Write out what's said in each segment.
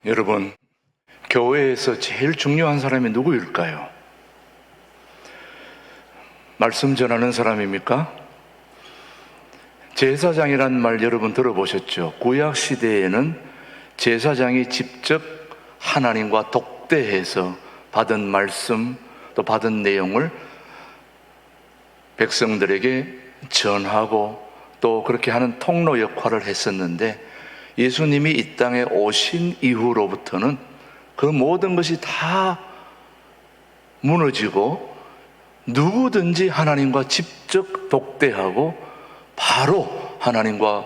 여러분, 교회에서 제일 중요한 사람이 누구일까요? 말씀 전하는 사람입니까? 제사장이란 말 여러분 들어보셨죠? 구약 시대에는 제사장이 직접 하나님과 독대해서 받은 말씀 또 받은 내용을 백성들에게 전하고 또 그렇게 하는 통로 역할을 했었는데, 예수님이 이 땅에 오신 이후로부터는 그 모든 것이 다 무너지고 누구든지 하나님과 직접 독대하고 바로 하나님과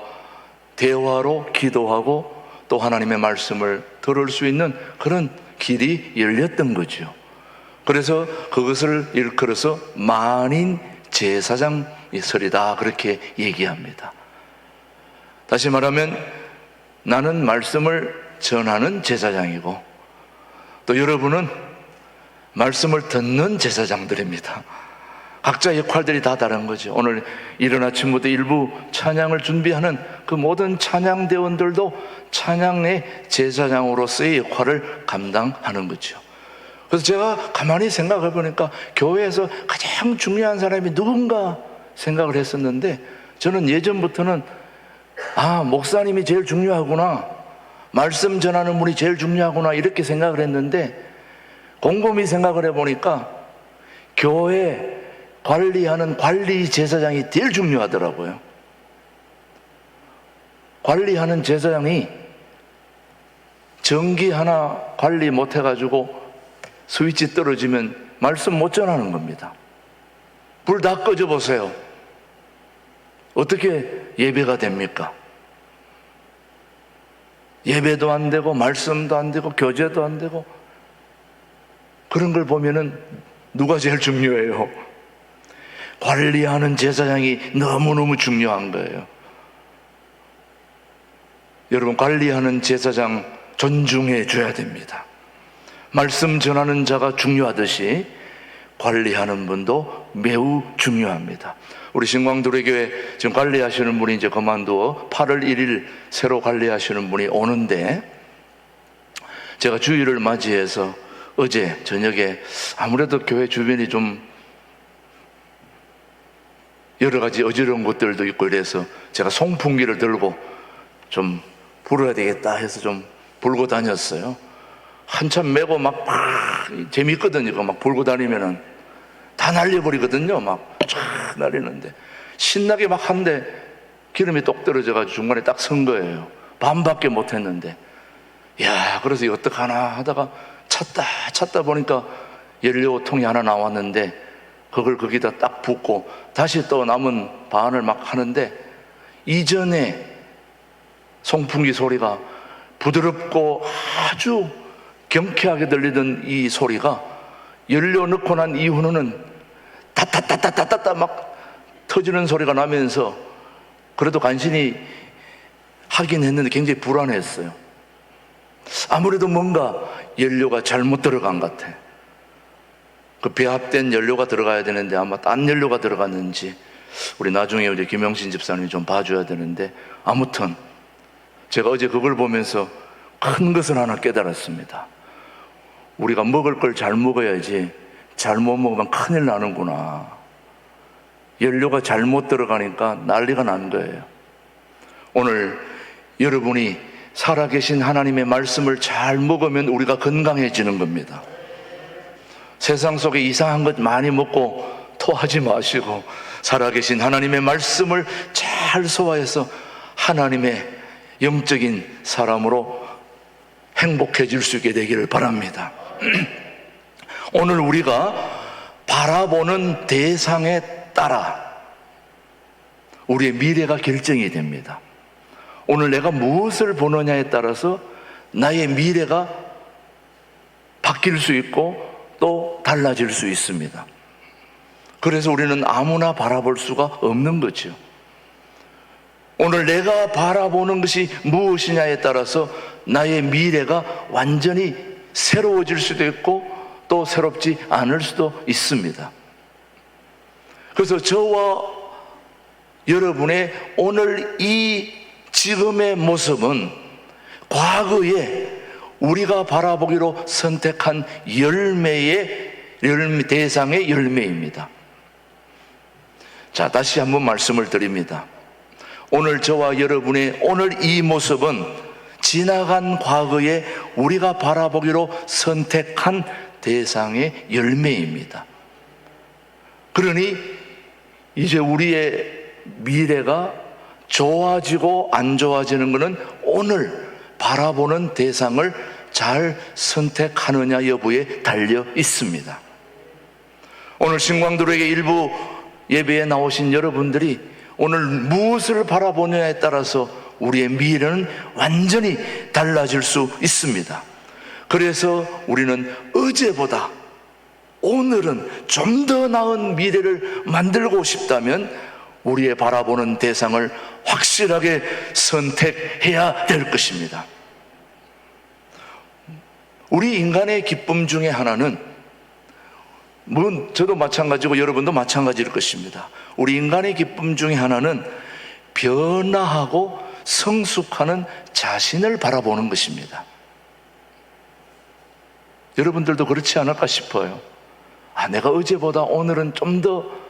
대화로 기도하고 또 하나님의 말씀을 들을 수 있는 그런 길이 열렸던 거죠. 그래서 그것을 일컬어서 만인 제사장이 설이다, 그렇게 얘기합니다. 다시 말하면 나는 말씀을 전하는 제사장이고 또 여러분은 말씀을 듣는 제사장들입니다. 각자 역할들이 다 다른 거죠. 오늘 이른 아침부터 일부 찬양을 준비하는 그 모든 찬양대원들도 찬양의 제사장으로서의 역할을 감당하는 거죠. 그래서 제가 가만히 생각해 보니까 교회에서 가장 중요한 사람이 누군가 생각을 했었는데, 저는 예전부터는 목사님이 제일 중요하구나, 말씀 전하는 분이 제일 중요하구나, 이렇게 생각을 했는데 곰곰이 생각을 해보니까 교회 관리하는 관리 제사장이 제일 중요하더라고요. 관리하는 제사장이 전기 하나 관리 못해가지고 스위치 떨어지면 말씀 못 전하는 겁니다. 불 다 꺼져 보세요. 어떻게 예배가 됩니까? 예배도 안 되고 말씀도 안 되고 교제도 안 되고, 그런 걸 보면은 누가 제일 중요해요? 관리하는 제사장이 너무너무 중요한 거예요. 여러분, 관리하는 제사장 존중해 줘야 됩니다. 말씀 전하는 자가 중요하듯이 관리하는 분도 매우 중요합니다. 우리 신광두레교회 지금 관리하시는 분이 이제 그만두어 8월 1일 새로 관리하시는 분이 오는데, 제가 주일을 맞이해서 어제 저녁에 아무래도 교회 주변이 좀 여러 가지 어지러운 것들도 있고 이래서 제가 송풍기를 들고 좀 불어야 되겠다 해서 좀 불고 다녔어요. 한참 메고 막 재밌거든요. 그거 막 불고 다니면은 다 날려버리거든요. 막 쫙 날리는데 신나게 막 한데 기름이 똑 떨어져가지고 중간에 딱 선 거예요. 반밖에 못했는데, 그래서 이거 어떡하나 하다가 찾다 보니까 연료통이 하나 나왔는데 그걸 거기다 딱 붓고 다시 또 남은 반을 막 하는데, 이전에 송풍기 소리가 부드럽고 아주 경쾌하게 들리던 이 소리가 연료 넣고 난 이후로는 타타타타타타 막 터지는 소리가 나면서 그래도 간신히 하긴 했는데 굉장히 불안했어요. 아무래도 뭔가 연료가 잘못 들어간 것 같아. 그 배합된 연료가 들어가야 되는데 아마 딴 연료가 들어갔는지 우리 나중에 우리 김영신 집사님이 좀 봐줘야 되는데, 아무튼 제가 어제 그걸 보면서 큰 것을 하나 깨달았습니다. 우리가 먹을 걸 잘 먹어야지 잘못 먹으면 큰일 나는구나. 연료가 잘못 들어가니까 난리가 난 거예요. 오늘 여러분이 살아계신 하나님의 말씀을 잘 먹으면 우리가 건강해지는 겁니다. 세상 속에 이상한 것 많이 먹고 토하지 마시고 살아계신 하나님의 말씀을 잘 소화해서 하나님의 영적인 사람으로 행복해질 수 있게 되기를 바랍니다. 오늘 우리가 바라보는 대상에 따라 우리의 미래가 결정이 됩니다. 오늘 내가 무엇을 보느냐에 따라서 나의 미래가 바뀔 수 있고 또 달라질 수 있습니다. 그래서 우리는 아무나 바라볼 수가 없는 거죠. 오늘 내가 바라보는 것이 무엇이냐에 따라서 나의 미래가 완전히 새로워질 수도 있고 또 새롭지 않을 수도 있습니다. 그래서 저와 여러분의 오늘 이 지금의 모습은 과거에 우리가 바라보기로 선택한 대상의 열매입니다. 자, 다시 한번 말씀을 드립니다. 오늘 저와 여러분의 오늘 이 모습은 지나간 과거에 우리가 바라보기로 선택한 대상의 열매입니다. 그러니 이제 우리의 미래가 좋아지고 안 좋아지는 것은 오늘 바라보는 대상을 잘 선택하느냐 여부에 달려 있습니다. 오늘 신광도로에게 일부 예배에 나오신 여러분들이 오늘 무엇을 바라보느냐에 따라서 우리의 미래는 완전히 달라질 수 있습니다. 그래서 우리는 어제보다 오늘은 좀 더 나은 미래를 만들고 싶다면 우리의 바라보는 대상을 확실하게 선택해야 될 것입니다. 우리 인간의 기쁨 중에 하나는, 저도 마찬가지고 여러분도 마찬가지일 것입니다. 우리 인간의 기쁨 중에 하나는 변화하고 성숙하는 자신을 바라보는 것입니다. 여러분들도 그렇지 않을까 싶어요. 내가 어제보다 오늘은 좀 더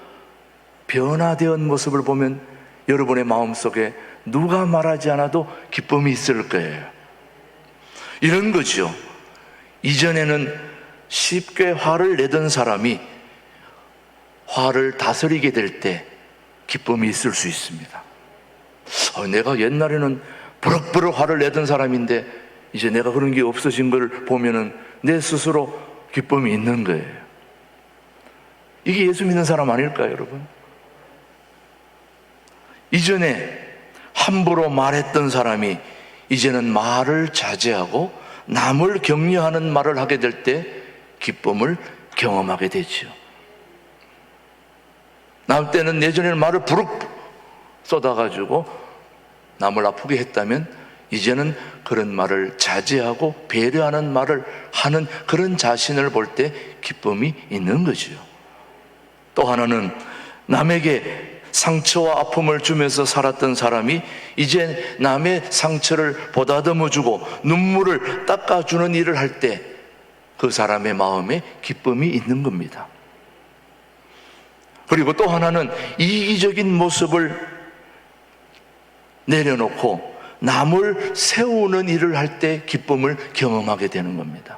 변화된 모습을 보면 여러분의 마음속에 누가 말하지 않아도 기쁨이 있을 거예요. 이런 거죠. 이전에는 쉽게 화를 내던 사람이 화를 다스리게 될 때 기쁨이 있을 수 있습니다. 내가 옛날에는 버럭버럭 화를 내던 사람인데 이제 내가 그런 게 없어진 걸 보면은 내 스스로 기쁨이 있는 거예요. 이게 예수 믿는 사람 아닐까요, 여러분? 이전에 함부로 말했던 사람이 이제는 말을 자제하고 남을 격려하는 말을 하게 될 때 기쁨을 경험하게 되죠. 남 때는 예전에는 말을 부르륵 쏟아가지고 남을 아프게 했다면 이제는 그런 말을 자제하고 배려하는 말을 하는 그런 자신을 볼 때 기쁨이 있는 거죠. 또 하나는 남에게 상처와 아픔을 주면서 살았던 사람이 이제 남의 상처를 보다듬어주고 눈물을 닦아주는 일을 할 때 그 사람의 마음에 기쁨이 있는 겁니다. 그리고 또 하나는 이기적인 모습을 내려놓고 남을 세우는 일을 할 때 기쁨을 경험하게 되는 겁니다.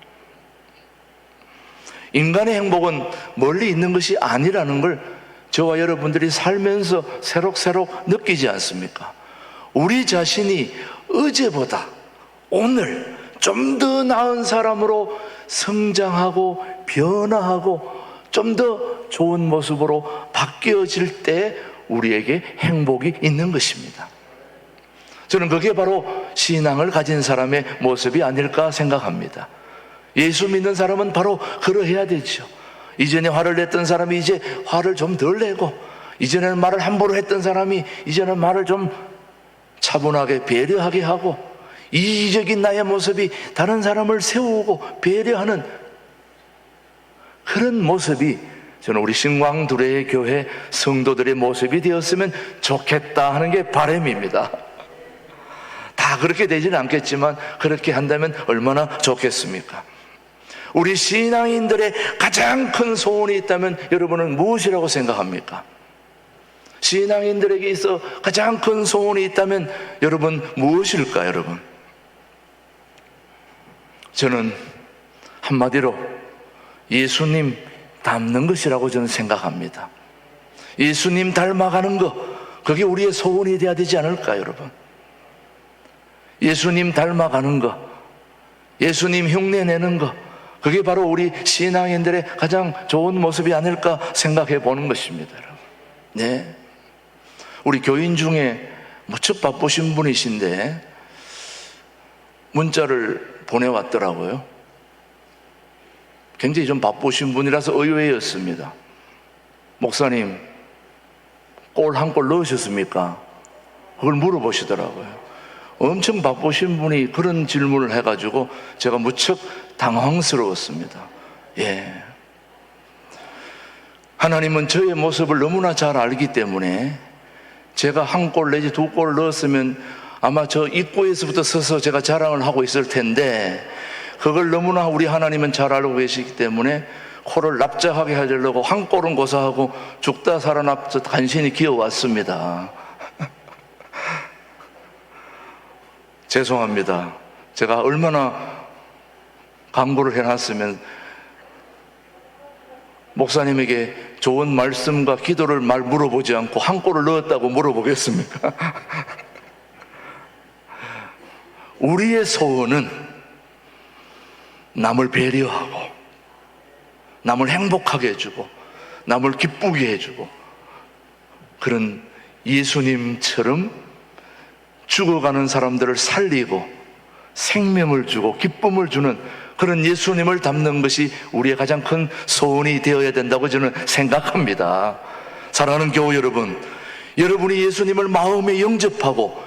인간의 행복은 멀리 있는 것이 아니라는 걸 저와 여러분들이 살면서 새록새록 느끼지 않습니까? 우리 자신이 어제보다 오늘 좀 더 나은 사람으로 성장하고 변화하고 좀 더 좋은 모습으로 바뀌어질 때 우리에게 행복이 있는 것입니다. 저는 그게 바로 신앙을 가진 사람의 모습이 아닐까 생각합니다. 예수 믿는 사람은 바로 그러해야 되죠. 이전에 화를 냈던 사람이 이제 화를 좀 덜 내고, 이전에는 말을 함부로 했던 사람이 이제는 말을 좀 차분하게 배려하게 하고, 이기적인 나의 모습이 다른 사람을 세우고 배려하는 그런 모습이 저는 우리 신광두레의 교회 성도들의 모습이 되었으면 좋겠다 하는 게 바람입니다. 다 그렇게 되지는 않겠지만 그렇게 한다면 얼마나 좋겠습니까? 우리 신앙인들의 가장 큰 소원이 있다면 여러분은 무엇이라고 생각합니까? 신앙인들에게 있어 가장 큰 소원이 있다면 여러분 무엇일까요, 여러분? 저는 한마디로 예수님 닮는 것이라고 저는 생각합니다. 예수님 닮아가는 것, 그게 우리의 소원이 돼야 되지 않을까요, 여러분? 예수님 닮아가는 것, 예수님 흉내내는 것, 그게 바로 우리 신앙인들의 가장 좋은 모습이 아닐까 생각해 보는 것입니다, 여러분. 네. 우리 교인 중에 무척 바쁘신 분이신데 문자를 보내왔더라고요. 굉장히 좀 바쁘신 분이라서 의외였습니다. 목사님, 골 한 골 넣으셨습니까? 그걸 물어보시더라고요. 엄청 바쁘신 분이 그런 질문을 해가지고 제가 무척 당황스러웠습니다. 예. 하나님은 저의 모습을 너무나 잘 알기 때문에 제가 한 골 내지 두 골 넣었으면 아마 저 입구에서부터 서서 제가 자랑을 하고 있을 텐데 그걸 너무나 우리 하나님은 잘 알고 계시기 때문에 코를 납작하게 하려고 한 꼴은 고사하고 죽다 살아났듯 간신히 기어왔습니다. 죄송합니다. 제가 얼마나 강구를 해놨으면 목사님에게 좋은 말씀과 기도를 말 물어보지 않고 한 꼴을 넣었다고 물어보겠습니까? 우리의 소원은 남을 배려하고 남을 행복하게 해주고 남을 기쁘게 해주고 그런 예수님처럼 죽어가는 사람들을 살리고 생명을 주고 기쁨을 주는 그런 예수님을 닮는 것이 우리의 가장 큰 소원이 되어야 된다고 저는 생각합니다. 사랑하는 교우 여러분, 여러분이 예수님을 마음에 영접하고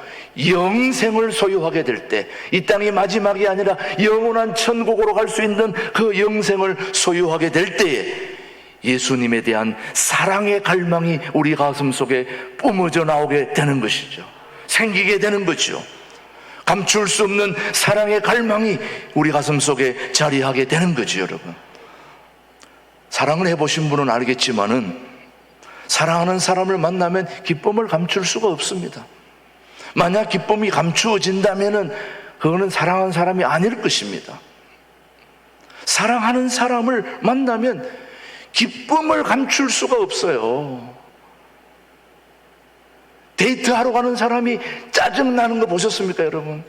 영생을 소유하게 될 때, 이 땅이 마지막이 아니라 영원한 천국으로 갈 수 있는 그 영생을 소유하게 될 때에 예수님에 대한 사랑의 갈망이 우리 가슴 속에 뿜어져 나오게 되는 것이죠. 생기게 되는 거죠. 감출 수 없는 사랑의 갈망이 우리 가슴 속에 자리하게 되는 거죠, 여러분. 사랑을 해보신 분은 알겠지만은 사랑하는 사람을 만나면 기쁨을 감출 수가 없습니다. 만약 기쁨이 감추어진다면은 그거는 사랑하는 사람이 아닐 것입니다. 사랑하는 사람을 만나면 기쁨을 감출 수가 없어요. 데이트하러 가는 사람이 짜증나는 거 보셨습니까, 여러분?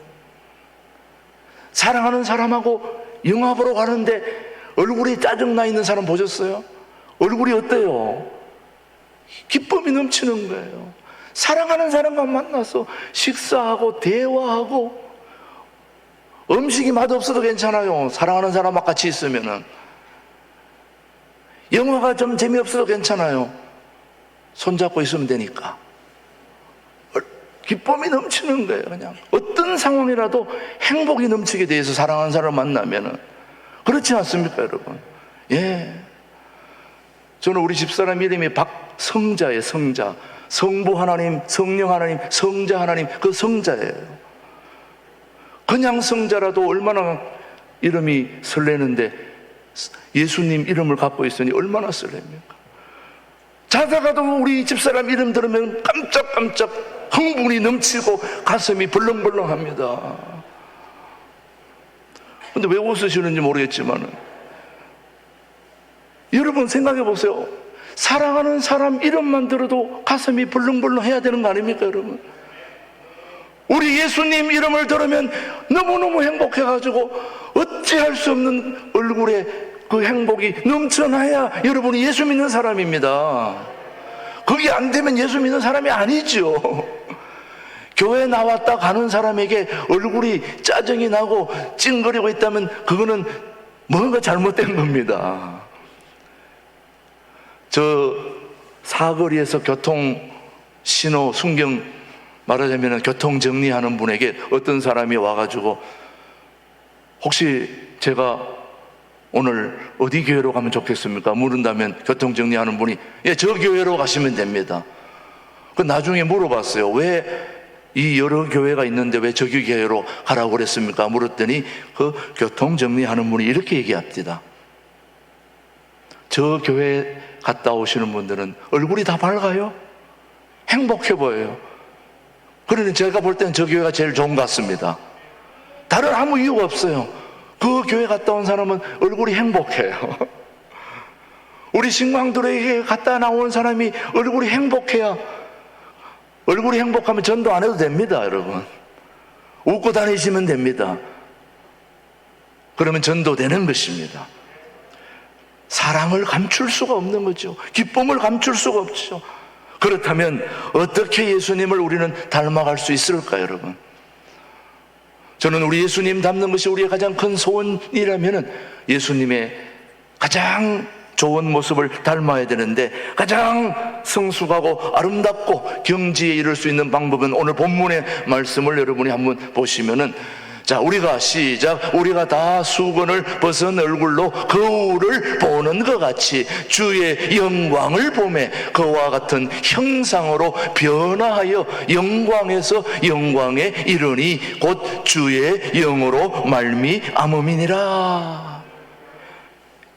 사랑하는 사람하고 영화 보러 가는데 얼굴이 짜증나 있는 사람 보셨어요? 얼굴이 어때요? 기쁨이 넘치는 거예요. 사랑하는 사람과 만나서 식사하고 대화하고 음식이 맛없어도 괜찮아요. 사랑하는 사람과 같이 있으면은. 영화가 좀 재미없어도 괜찮아요. 손잡고 있으면 되니까. 기쁨이 넘치는 거예요. 그냥 어떤 상황이라도 행복이 넘치게 돼서 사랑하는 사람을 만나면은. 그렇지 않습니까, 여러분? 예. 저는 우리 집사람 이름이 박성자예요. 성자. 성부 하나님, 성령 하나님, 성자 하나님, 그 성자예요. 그냥 성자라도 얼마나 이름이 설레는데 예수님 이름을 갖고 있으니 얼마나 설렙니까? 자다가도 우리 집사람 이름 들으면 깜짝깜짝 흥분이 넘치고 가슴이 벌렁벌렁합니다. 근데 왜 웃으시는지 모르겠지만 여러분 생각해 보세요. 사랑하는 사람 이름만 들어도 가슴이 벌렁벌렁 해야 되는 거 아닙니까, 여러분? 우리 예수님 이름을 들으면 너무너무 행복해가지고 어찌할 수 없는 얼굴에 그 행복이 넘쳐나야 여러분이 예수 믿는 사람입니다. 그게 안 되면 예수 믿는 사람이 아니죠. 교회 나왔다 가는 사람에게 얼굴이 짜증이 나고 찡그리고 있다면 그거는 뭔가 잘못된 겁니다. 저 사거리에서 교통 신호 순경 말하자면 교통 정리하는 분에게 어떤 사람이 와가지고 혹시 제가 오늘 어디 교회로 가면 좋겠습니까? 물은다면 교통 정리하는 분이 예, 저 교회로 가시면 됩니다. 그 나중에 물어봤어요. 왜 이 여러 교회가 있는데 왜 저기 교회로 가라고 그랬습니까? 물었더니 그 교통 정리하는 분이 이렇게 얘기합니다. 저 교회 갔다 오시는 분들은 얼굴이 다 밝아요. 행복해 보여요. 그러니 제가 볼 때는 저 교회가 제일 좋은 것 같습니다. 다른 아무 이유가 없어요. 그 교회 갔다 온 사람은 얼굴이 행복해요. 우리 신광들에게 갔다 나온 사람이 얼굴이 행복해야, 얼굴이 행복하면 전도 안 해도 됩니다, 여러분. 웃고 다니시면 됩니다. 그러면 전도 되는 것입니다. 사랑을 감출 수가 없는 거죠. 기쁨을 감출 수가 없죠. 그렇다면 어떻게 예수님을 우리는 닮아갈 수 있을까, 여러분? 저는 우리 예수님 닮는 것이 우리의 가장 큰 소원이라면 예수님의 가장 좋은 모습을 닮아야 되는데 가장 성숙하고 아름답고 경지에 이를 수 있는 방법은 오늘 본문의 말씀을 여러분이 한번 보시면은 자, 우리가 시작. 우리가 다 수건을 벗은 얼굴로 거울을 보는 것 같이 주의 영광을 보매 그와 같은 형상으로 변화하여 영광에서 영광에 이르니 곧 주의 영으로 말미암음이니라.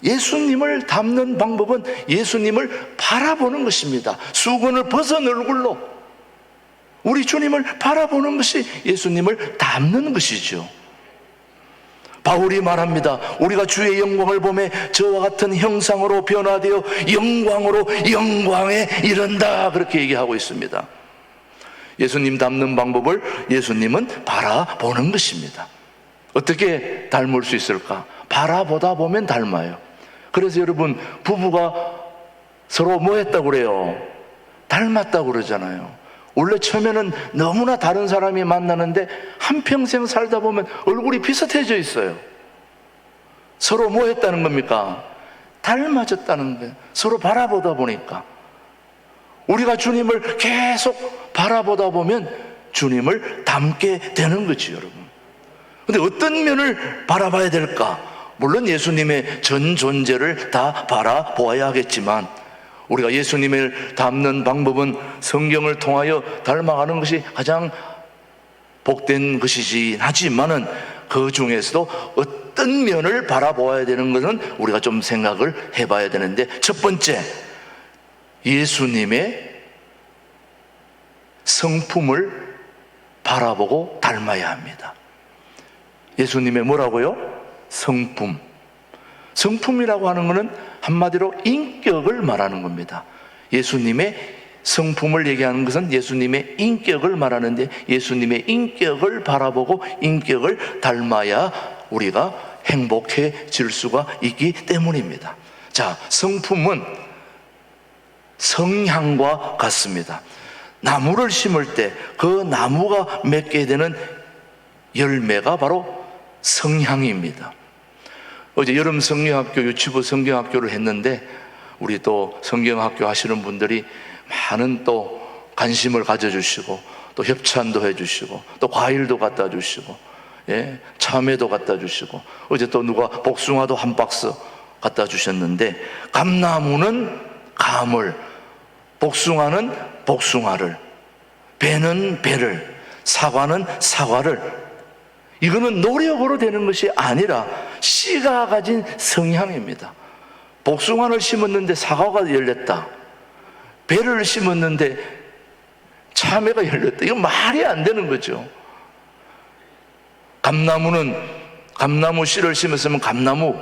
예수님을 닮는 방법은 예수님을 바라보는 것입니다. 수건을 벗은 얼굴로 우리 주님을 바라보는 것이 예수님을 닮는 것이죠. 바울이 말합니다. 우리가 주의 영광을 보매 저와 같은 형상으로 변화되어 영광으로 영광에 이른다, 그렇게 얘기하고 있습니다. 예수님 닮는 방법을 예수님은 바라보는 것입니다. 어떻게 닮을 수 있을까? 바라보다 보면 닮아요. 그래서 여러분, 부부가 서로 뭐 했다고 그래요? 닮았다고 그러잖아요. 원래 처음에는 너무나 다른 사람이 만나는데 한평생 살다 보면 얼굴이 비슷해져 있어요. 서로 뭐 했다는 겁니까? 닮아졌다는 거예요. 서로 바라보다 보니까. 우리가 주님을 계속 바라보다 보면 주님을 닮게 되는 거지, 여러분. 근데 어떤 면을 바라봐야 될까? 물론 예수님의 전 존재를 다 바라보아야 하겠지만 우리가 예수님을 닮는 방법은 성경을 통하여 닮아가는 것이 가장 복된 것이긴 하지만은 그 중에서도 어떤 면을 바라보아야 되는 것은 우리가 좀 생각을 해봐야 되는데, 첫 번째, 예수님의 성품을 바라보고 닮아야 합니다. 예수님의 뭐라고요? 성품. 성품이라고 하는 것은 한마디로 인격을 말하는 겁니다. 예수님의 성품을 얘기하는 것은 예수님의 인격을 말하는데, 예수님의 인격을 바라보고 인격을 닮아야 우리가 행복해질 수가 있기 때문입니다. 자, 성품은 성향과 같습니다. 나무를 심을 때 그 나무가 맺게 되는 열매가 바로 성향입니다. 어제 여름 성경학교, 유치부 성경학교를 했는데 우리 또 성경학교 하시는 분들이 많은 또 관심을 가져주시고 또 협찬도 해주시고 또 과일도 갖다 주시고, 예, 참외도 갖다 주시고, 어제 또 누가 복숭아도 한 박스 갖다 주셨는데, 감나무는 감을, 복숭아는 복숭아를, 배는 배를, 사과는 사과를. 이거는 노력으로 되는 것이 아니라 씨가 가진 성향입니다. 복숭아를 심었는데 사과가 열렸다, 배를 심었는데 참외가 열렸다, 이거 말이 안 되는 거죠. 감나무는 감나무 씨를 심었으면 감나무,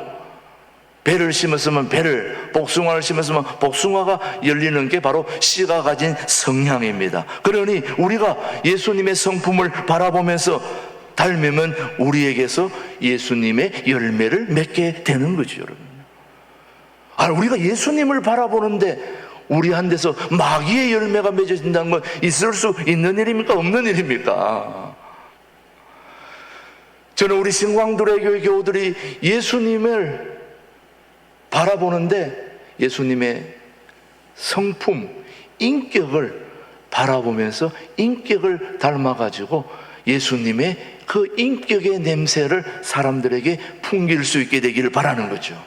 배를 심었으면 배를, 복숭아를 심었으면 복숭아가 열리는 게 바로 씨가 가진 성향입니다. 그러니 우리가 예수님의 성품을 바라보면서 닮으면 우리에게서 예수님의 열매를 맺게 되는 거죠, 여러분. 우리가 예수님을 바라보는데 우리한테서 마귀의 열매가 맺어진다는 건 있을 수 있는 일입니까? 없는 일입니까? 저는 우리 신광두레 교회 교우들이 예수님을 바라보는데 예수님의 성품, 인격을 바라보면서 인격을 닮아가지고 예수님의 그 인격의 냄새를 사람들에게 풍길 수 있게 되기를 바라는 거죠.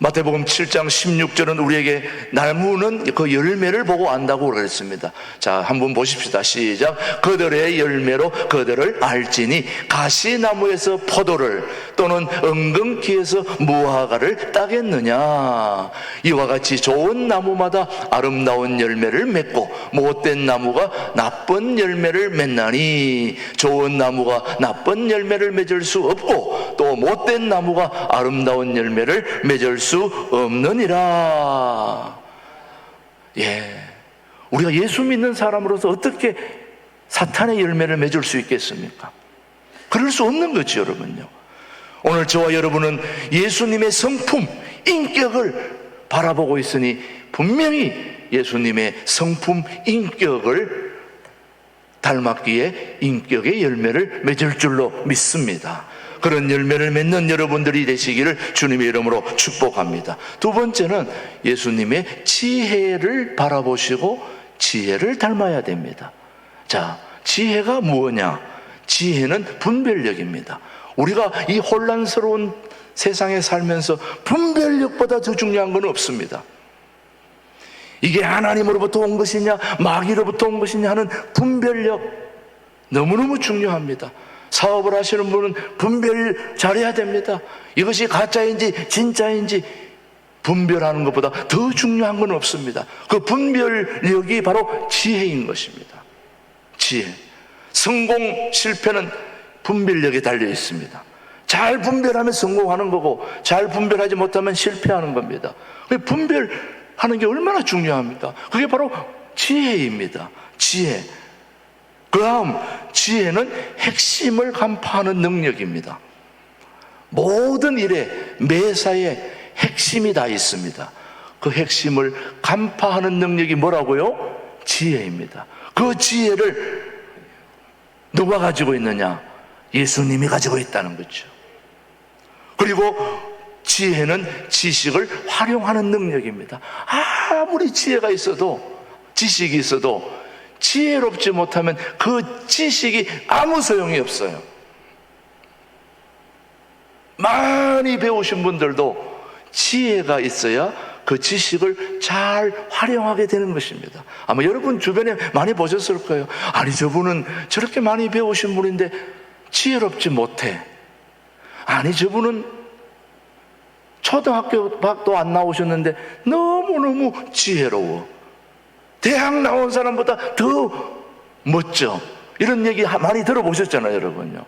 마태복음 7장 16절은 우리에게 나무는 그 열매를 보고 안다고 그랬습니다. 자, 한번 보십시다. 시작. 그들의 열매로 그들을 알지니 가시나무에서 포도를 또는 엉겅퀴에서 무화과를 따겠느냐. 이와 같이 좋은 나무마다 아름다운 열매를 맺고 못된 나무가 나쁜 열매를 맺나니, 좋은 나무가 나쁜 열매를 맺을 수 없고 또 못된 나무가 아름다운 열매를 맺을 수 없느니라. 예, 우리가 예수 믿는 사람으로서 어떻게 사탄의 열매를 맺을 수 있겠습니까? 그럴 수 없는 거죠, 여러분요. 오늘 저와 여러분은 예수님의 성품, 인격을 바라보고 있으니 분명히 예수님의 성품, 인격을 닮았기에 인격의 열매를 맺을 줄로 믿습니다. 그런 열매를 맺는 여러분들이 되시기를 주님의 이름으로 축복합니다. 두 번째는 예수님의 지혜를 바라보시고 지혜를 닮아야 됩니다. 자, 지혜가 무엇냐? 지혜는 분별력입니다. 우리가 이 혼란스러운 세상에 살면서 분별력보다 더 중요한 건 없습니다. 이게 하나님으로부터 온 것이냐 마귀로부터 온 것이냐 하는 분별력 너무너무 중요합니다. 사업을 하시는 분은 분별 잘해야 됩니다. 이것이 가짜인지 진짜인지 분별하는 것보다 더 중요한 건 없습니다. 그 분별력이 바로 지혜인 것입니다. 지혜. 성공 실패는 분별력에 달려 있습니다. 잘 분별하면 성공하는 거고 잘 분별하지 못하면 실패하는 겁니다. 분별하는 게 얼마나 중요합니까? 그게 바로 지혜입니다. 지혜. 그 다음 지혜는 핵심을 간파하는 능력입니다. 모든 일에 매사에 핵심이 다 있습니다. 그 핵심을 간파하는 능력이 뭐라고요? 지혜입니다. 그 지혜를 누가 가지고 있느냐? 예수님이 가지고 있다는 거죠. 그리고 지혜는 지식을 활용하는 능력입니다. 아무리 지혜가 있어도 지식이 있어도 지혜롭지 못하면 그 지식이 아무 소용이 없어요. 많이 배우신 분들도 지혜가 있어야 그 지식을 잘 활용하게 되는 것입니다. 아마 여러분 주변에 많이 보셨을 거예요. 아니 저분은 저렇게 많이 배우신 분인데 지혜롭지 못해. 아니 저분은 초등학교도 안 나오셨는데 너무너무 지혜로워. 대학 나온 사람보다 더 멋져. 이런 얘기 많이 들어보셨잖아요, 여러분요.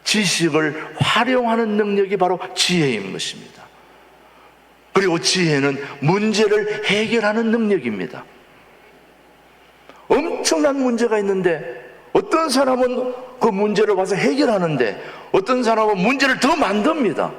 지식을 활용하는 능력이 바로 지혜인 것입니다. 그리고 지혜는 문제를 해결하는 능력입니다. 엄청난 문제가 있는데 어떤 사람은 그 문제를 와서 해결하는데 어떤 사람은 문제를 더 만듭니다.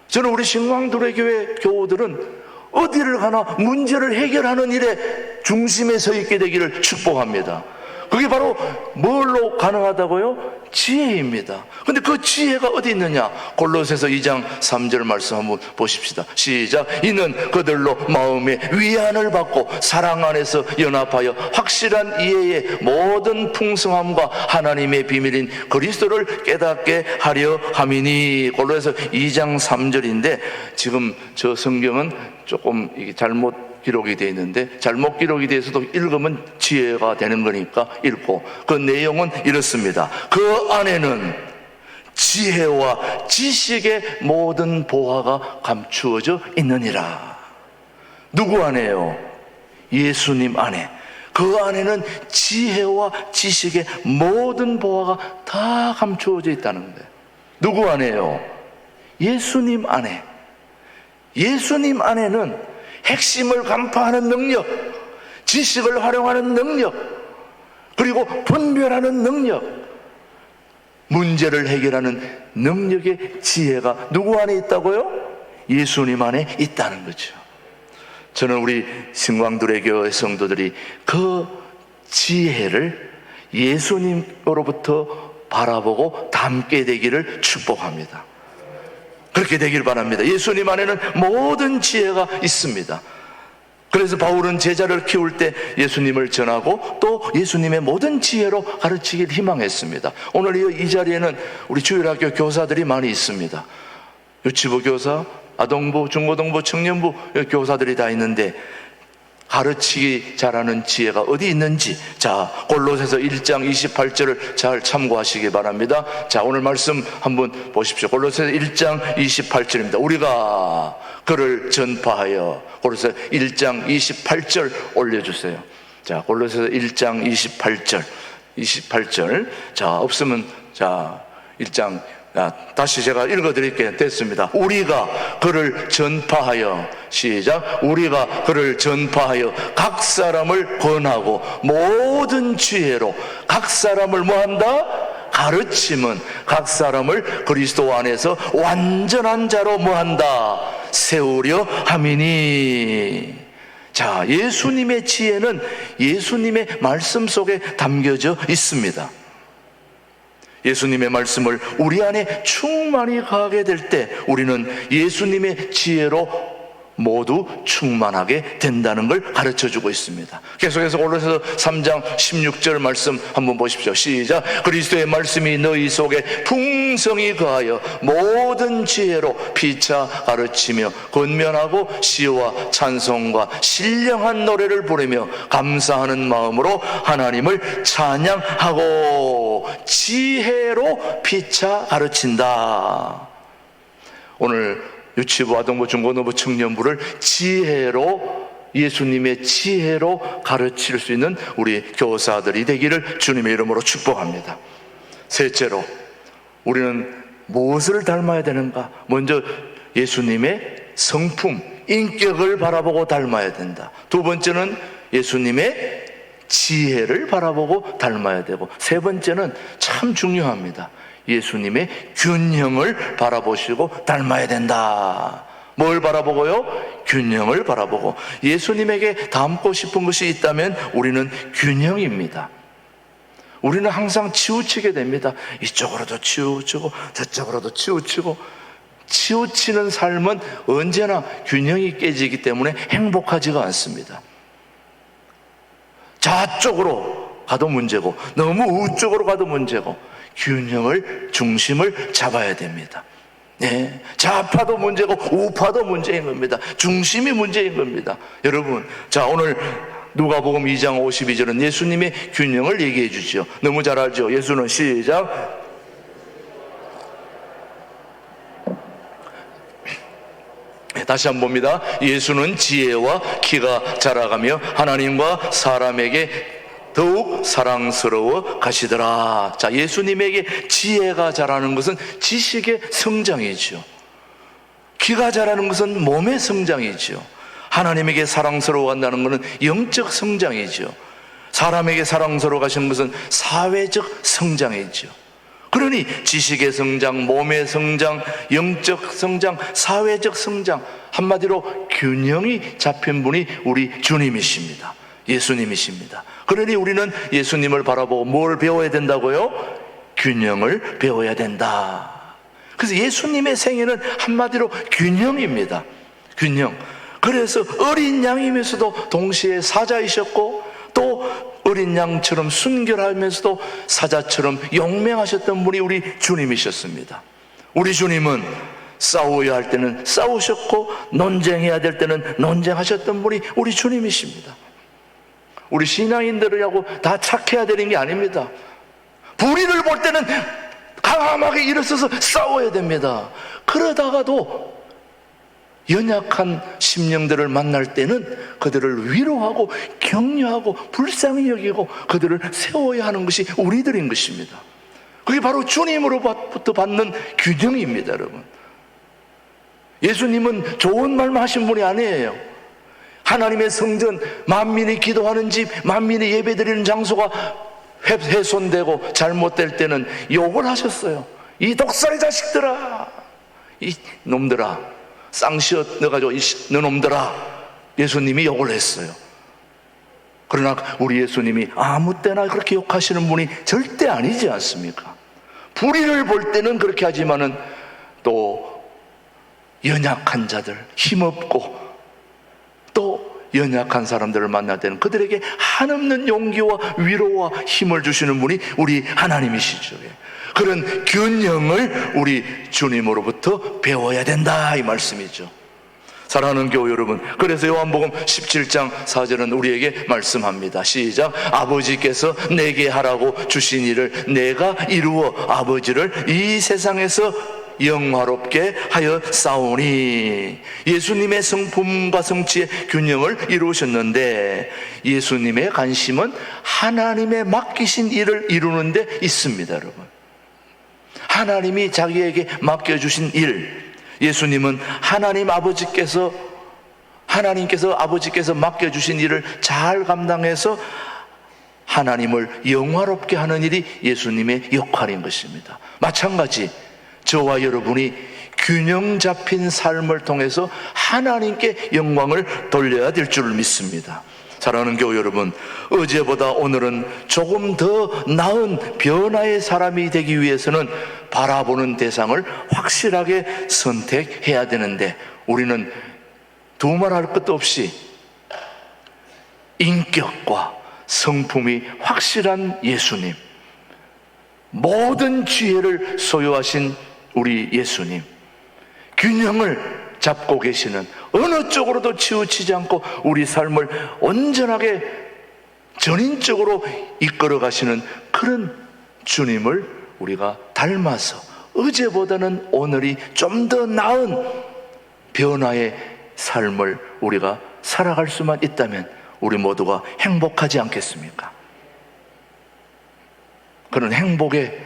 저는 우리 신광두레 교회 교우들은 어디를 가나 문제를 해결하는 일에 중심에 서 있게 되기를 축복합니다. 그게 바로 뭘로 가능하다고요? 지혜입니다. 근데 그 지혜가 어디 있느냐? 골로새서 2장 3절 말씀 한번 보십시다. 시작. 이는 그들로 마음의 위안을 받고 사랑 안에서 연합하여 확실한 이해의 모든 풍성함과 하나님의 비밀인 그리스도를 깨닫게 하려 함이니. 골로새서 2장 3절인데 지금 저 성경은 조금 이게 잘못 기록이 되어 있는데 잘못 기록이 되어서도 읽으면 지혜가 되는 거니까 읽고 그 내용은 이렇습니다. 그 안에는 지혜와 지식의 모든 보화가 감추어져 있느니라. 누구 안에요? 예수님 안에. 그 안에는 지혜와 지식의 모든 보화가 다 감추어져 있다는 거예요. 누구 안에요? 예수님 안에. 예수님 안에는 핵심을 간파하는 능력, 지식을 활용하는 능력, 그리고 분별하는 능력, 문제를 해결하는 능력의 지혜가 누구 안에 있다고요? 예수님 안에 있다는 거죠. 저는 우리 신광두레 교회 성도들이 그 지혜를 예수님으로부터 바라보고 담게 되기를 축복합니다. 그렇게 되길 바랍니다. 예수님 안에는 모든 지혜가 있습니다. 그래서 바울은 제자를 키울 때 예수님을 전하고 또 예수님의 모든 지혜로 가르치길 희망했습니다. 오늘 이 자리에는 우리 주일학교 교사들이 많이 있습니다. 유치부 교사, 아동부, 중고등부, 청년부 교사들이 다 있는데 가르치기 잘하는 지혜가 어디 있는지, 자, 골로새서 1장 28절을 잘 참고하시기 바랍니다. 자, 오늘 말씀 한번 보십시오. 골로새서 1장 28절입니다. 우리가 그를 전파하여. 골로새서 1장 28절 올려주세요. 자, 골로새서 1장 28절. 자, 없으면 자 1장 다시 제가 읽어드릴게요. 됐습니다. 우리가 그를 전파하여, 시작. 우리가 그를 전파하여 각 사람을 권하고 모든 지혜로 각 사람을 뭐한다? 가르침은 각 사람을 그리스도 안에서 완전한 자로 뭐한다? 세우려 함이니. 자, 예수님의 지혜는 예수님의 말씀 속에 담겨져 있습니다. 예수님의 말씀을 우리 안에 충만히 가게 될 때 우리는 예수님의 지혜로 모두 충만하게 된다는 걸 가르쳐주고 있습니다. 계속해서 골로새서 3장 16절 말씀 한번 보십시오. 시작. 그리스도의 말씀이 너희 속에 풍성히 거하여 모든 지혜로 피차 가르치며 권면하고 시와 찬송과 신령한 노래를 부르며 감사하는 마음으로 하나님을 찬양하고 지혜로 피차 가르친다. 오늘 유치부, 아동부, 중고등부, 청년부를 지혜로, 예수님의 지혜로 가르칠 수 있는 우리 교사들이 되기를 주님의 이름으로 축복합니다. 셋째로, 우리는 무엇을 닮아야 되는가? 먼저 예수님의 성품, 인격을 바라보고 닮아야 된다. 두 번째는 예수님의 지혜를 바라보고 닮아야 되고, 세 번째는 참 중요합니다. 예수님의 균형을 바라보시고 닮아야 된다. 뭘 바라보고요? 균형을 바라보고. 예수님에게 닮고 싶은 것이 있다면 우리는 균형입니다. 우리는 항상 치우치게 됩니다. 이쪽으로도 치우치고 저쪽으로도 치우치고. 치우치는 삶은 언제나 균형이 깨지기 때문에 행복하지가 않습니다. 좌쪽으로 가도 문제고 너무 우쪽으로 가도 문제고, 균형을, 중심을 잡아야 됩니다. 네, 좌파도 문제고 우파도 문제인 겁니다. 중심이 문제인 겁니다. 여러분, 자, 오늘 누가복음 2장 52절은 예수님의 균형을 얘기해 주죠. 너무 잘 알죠? 예수는 시작. 다시 한번 봅니다. 예수는 지혜와 키가 자라가며 하나님과 사람에게 더욱 사랑스러워 가시더라. 자, 예수님에게 지혜가 자라는 것은 지식의 성장이죠. 키가 자라는 것은 몸의 성장이죠. 하나님에게 사랑스러워 간다는 것은 영적 성장이죠. 사람에게 사랑스러워 가시는 것은 사회적 성장이죠. 그러니 지식의 성장, 몸의 성장, 영적 성장, 사회적 성장, 한마디로 균형이 잡힌 분이 우리 주님이십니다. 예수님이십니다. 그러니 우리는 예수님을 바라보고 뭘 배워야 된다고요? 균형을 배워야 된다. 그래서 예수님의 생애는 한마디로 균형입니다. 균형. 그래서 어린 양이면서도 동시에 사자이셨고, 또 어린 양처럼 순결하면서도 사자처럼 용맹하셨던 분이 우리 주님이셨습니다. 우리 주님은 싸워야 할 때는 싸우셨고, 논쟁해야 될 때는 논쟁하셨던 분이 우리 주님이십니다. 우리 신앙인들하고 다 착해야 되는 게 아닙니다. 불의를 볼 때는 강함하게 일어서서 싸워야 됩니다. 그러다가도 연약한 심령들을 만날 때는 그들을 위로하고 격려하고 불쌍히 여기고 그들을 세워야 하는 것이 우리들인 것입니다. 그게 바로 주님으로부터 받는 균형입니다, 여러분. 예수님은 좋은 말만 하신 분이 아니에요. 하나님의 성전, 만민이 기도하는 집, 만민이 예배드리는 장소가 훼손되고 잘못될 때는 욕을 하셨어요. 이 독살 자식들아, 이 놈들아, 쌍시옷 넣어가지고 너 놈들아, 예수님이 욕을 했어요. 그러나 우리 예수님이 아무 때나 그렇게 욕하시는 분이 절대 아니지 않습니까? 불의를 볼 때는 그렇게 하지만은 또 연약한 자들, 힘없고 또 연약한 사람들을 만날 때는 그들에게 한없는 용기와 위로와 힘을 주시는 분이 우리 하나님이시죠. 그런 균형을 우리 주님으로부터 배워야 된다, 이 말씀이죠. 사랑하는 교회 여러분, 그래서 요한복음 17장 4절은 우리에게 말씀합니다. 시작. 아버지께서 내게 하라고 주신 일을 내가 이루어 아버지를 이 세상에서 영화롭게 하여 싸우니. 예수님의 성품과 성취의 균형을 이루셨는데, 예수님의 관심은 하나님의 맡기신 일을 이루는 데 있습니다, 여러분. 하나님이 자기에게 맡겨주신 일, 예수님은 하나님께서 아버지께서 맡겨주신 일을 잘 감당해서 하나님을 영화롭게 하는 일이 예수님의 역할인 것입니다. 마찬가지 저와 여러분이 균형 잡힌 삶을 통해서 하나님께 영광을 돌려야 될 줄 믿습니다. 사랑하는 교회 여러분, 어제보다 오늘은 조금 더 나은 변화의 사람이 되기 위해서는 바라보는 대상을 확실하게 선택해야 되는데, 우리는 두말할 것도 없이 인격과 성품이 확실한 예수님, 모든 지혜를 소유하신 우리 예수님, 균형을 잡고 계시는, 어느 쪽으로도 치우치지 않고 우리 삶을 온전하게 전인적으로 이끌어 가시는 그런 주님을 우리가 닮아서 어제보다는 오늘이 좀 더 나은 변화의 삶을 우리가 살아갈 수만 있다면 우리 모두가 행복하지 않겠습니까? 그런 행복의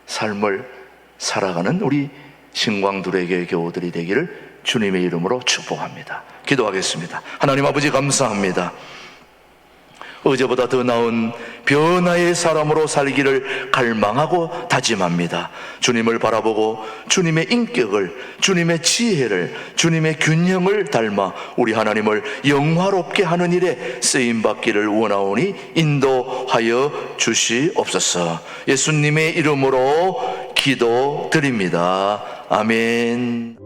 삶을 살아가는 우리 신광두레교의 교우들이 되기를 주님의 이름으로 축복합니다. 기도하겠습니다. 하나님 아버지, 감사합니다. 어제보다 더 나은 변화의 사람으로 살기를 갈망하고 다짐합니다. 주님을 바라보고 주님의 인격을, 주님의 지혜를, 주님의 균형을 닮아 우리 하나님을 영화롭게 하는 일에 쓰임받기를 원하오니 인도하여 주시옵소서. 예수님의 이름으로 기도드립니다. 아멘.